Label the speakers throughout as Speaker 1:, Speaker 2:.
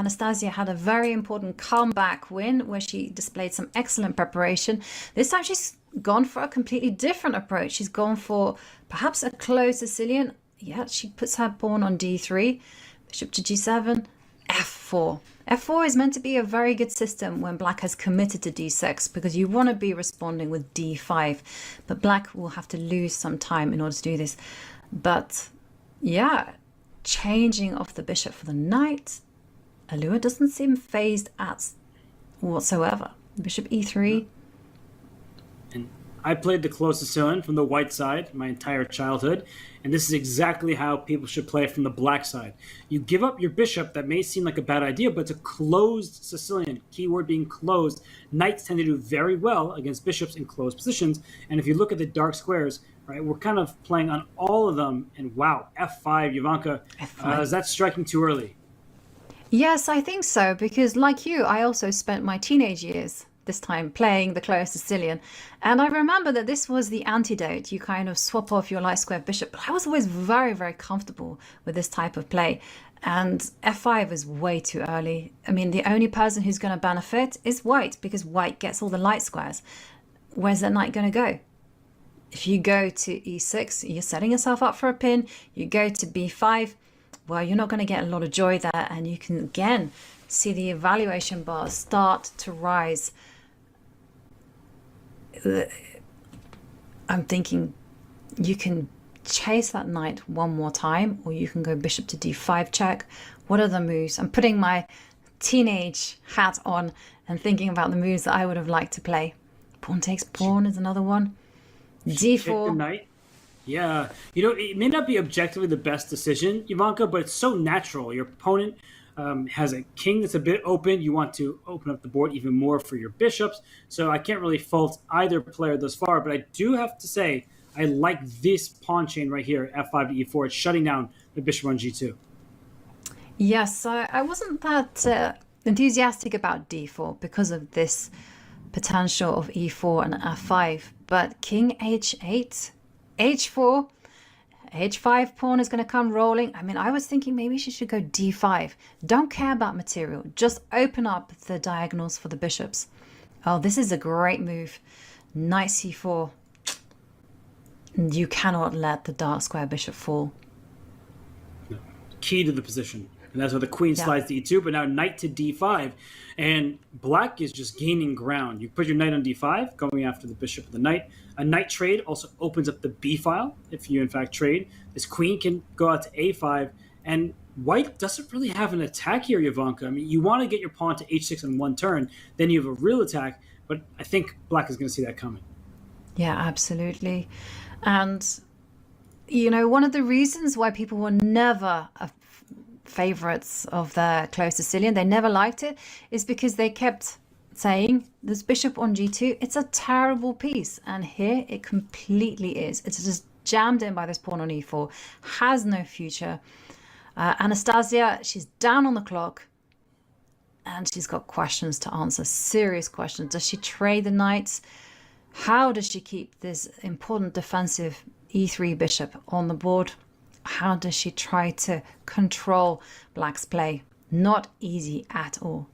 Speaker 1: Anastasia had a very important comeback win where she displayed some excellent preparation. This time she's gone for a completely different approach. She's gone for perhaps a closed Sicilian. Yeah, she puts her pawn on d3, bishop to g7, f4. f4 is meant to be a very good system when black has committed to d6 because you want to be responding with d5. But black will have to lose some time in order to do this. But yeah, changing off the bishop for the knight. Alua doesn't seem phased at whatsoever. Bishop e3.
Speaker 2: And I played the close Sicilian from the white side my entire childhood, and this is exactly how people should play from the black side. You give up your bishop. That may seem like a bad idea, but it's a closed Sicilian, keyword being closed. Knights tend to do very well against bishops in closed positions, and if you look at the dark squares, right, we're kind of playing on all of them, and wow, f5, Ivanka, is that striking too early?
Speaker 1: Yes, I think so, because like you, I also spent my teenage years this time playing the closed Sicilian. And I remember that this was the antidote. You kind of swap off your light square bishop. But I was always very, very comfortable with this type of play. And f5 is way too early. I mean, the only person who's going to benefit is white because white gets all the light squares. Where's that knight going to go? If you go to e6, you're setting yourself up for a pin. You go to b5, well, you're not going to get a lot of joy there. And you can, again, see the evaluation bars start to rise. I'm thinking you can chase that knight one more time, or you can go bishop to d5 check. What are the moves? I'm putting my teenage hat on and thinking about the moves that I would have liked to play. Pawn takes pawn is another one. d4.
Speaker 2: The knight. Yeah. You know, it may not be objectively the best decision, Ivanka, but it's so natural. Your opponent has a king that's a bit open. You want to open up the board even more for your bishops. So I can't really fault either player thus far, but I do have to say I like this pawn chain right here, f5 to e4. It's shutting down the bishop on g2.
Speaker 1: Yes, I wasn't that enthusiastic about d4 because of this potential of e4 and f5. But king h8, h4, h5 pawn is going to come rolling. I mean, I was thinking maybe she should go d5. Don't care about material. Just open up the diagonals for the bishops. Oh, this is a great move. Knight c4. You cannot let the dark square bishop fall.
Speaker 2: No. Key to the position. And that's why the queen slides to e2, but now knight to d5. And black is just gaining ground. You put your knight on d5, going after the bishop of the knight. A knight trade also opens up the b file. If you, in fact, trade, this queen can go out to a5. And white doesn't really have an attack here, Ivanka. I mean, you want to get your pawn to h6 in one turn. Then you have a real attack. But I think black is going to see that coming.
Speaker 1: Yeah, absolutely. And, you know, one of the reasons why people were never favorites of the closed Sicilian, they never liked it, is because they kept saying this bishop on g2, it's a terrible piece. And here it completely is. It's just jammed in by this pawn on e4, has no future. Anastasia, she's down on the clock and she's got questions to answer, serious questions. Does she trade the knights? How does she keep this important defensive e3 bishop on the board? How does she try to control black's play? Not easy at all.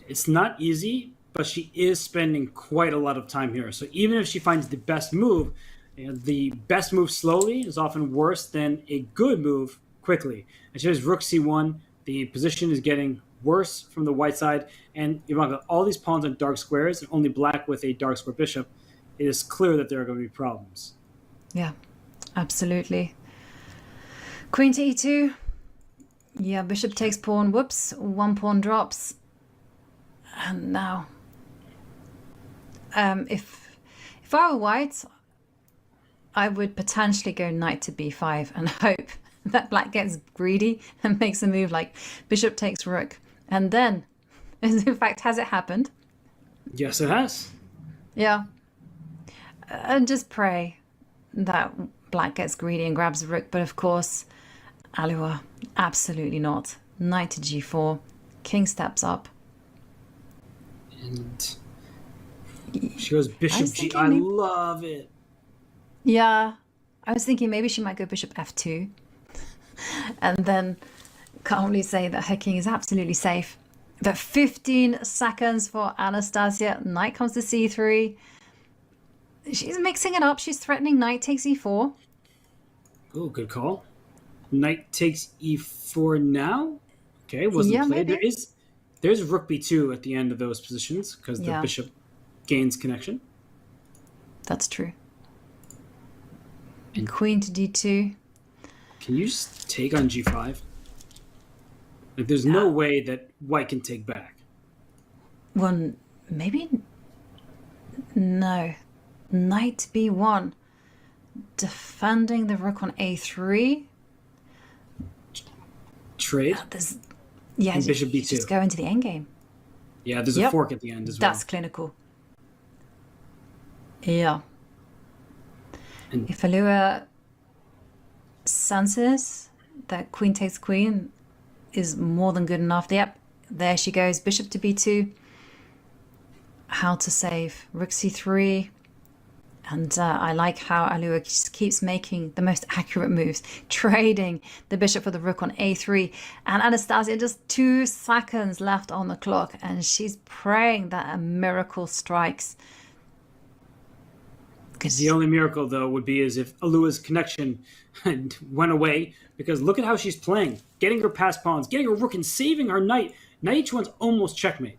Speaker 2: It's not easy, but she is spending quite a lot of time here. So even if she finds the best move, the best move slowly is often worse than a good move quickly. And she has rook c1. The position is getting worse from the white side. And Ivanka, all these pawns on dark squares, and only black with a dark square bishop, it is clear that there are going to be problems.
Speaker 1: Yeah, absolutely. Queen to e2. Yeah, bishop takes pawn. Whoops, one pawn drops. And now, if I were white, I would potentially go knight to b5 and hope that black gets greedy and makes a move like bishop takes rook. And then, in fact, has it happened?
Speaker 2: Yes, it has.
Speaker 1: Yeah. And just pray that black gets greedy and grabs the rook. But of course, Alua, absolutely not. Knight to g4. King steps up.
Speaker 2: And she goes bishop g. I love it.
Speaker 1: Yeah. I was thinking maybe she might go bishop f2. And then can't really say that her king is absolutely safe. But 15 seconds for Anastasia. Knight comes to c3. She's mixing it up. She's threatening knight takes e4.
Speaker 2: Oh, good call. Knight takes e4 now. Okay, wasn't played.
Speaker 1: Maybe.
Speaker 2: There's rook b2 at the end of those positions because the bishop gains connection.
Speaker 1: That's true. And queen to d2.
Speaker 2: Can you just take on g5? Like, there's no way that white can take back.
Speaker 1: Well, maybe. No. Knight b1. Defending the rook on a3.
Speaker 2: Trade.
Speaker 1: And
Speaker 2: bishop b2.
Speaker 1: Just go into the endgame.
Speaker 2: Yeah, there's a fork at the end as well.
Speaker 1: That's clinical. Yeah.
Speaker 2: And
Speaker 1: if Alua senses that queen takes queen is more than good enough. Yep, there she goes. Bishop to b2. How to save. Rook c3. And I like how Alua just keeps making the most accurate moves, trading the bishop for the rook on a3. And Anastasia, just 2 seconds left on the clock, and she's praying that a miracle strikes.
Speaker 2: The only miracle, though, would be as if Alua's connection went away, because look at how she's playing. Getting her passed pawns, getting her rook, and saving her knight. Knight h1's almost checkmate.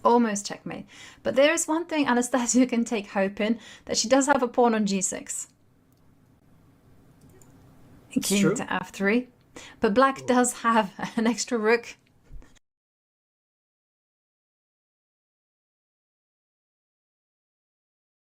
Speaker 1: Almost checkmate. But there is one thing Anastasia can take hope in, that she does have a pawn on g6. King to f3. But black does have an extra rook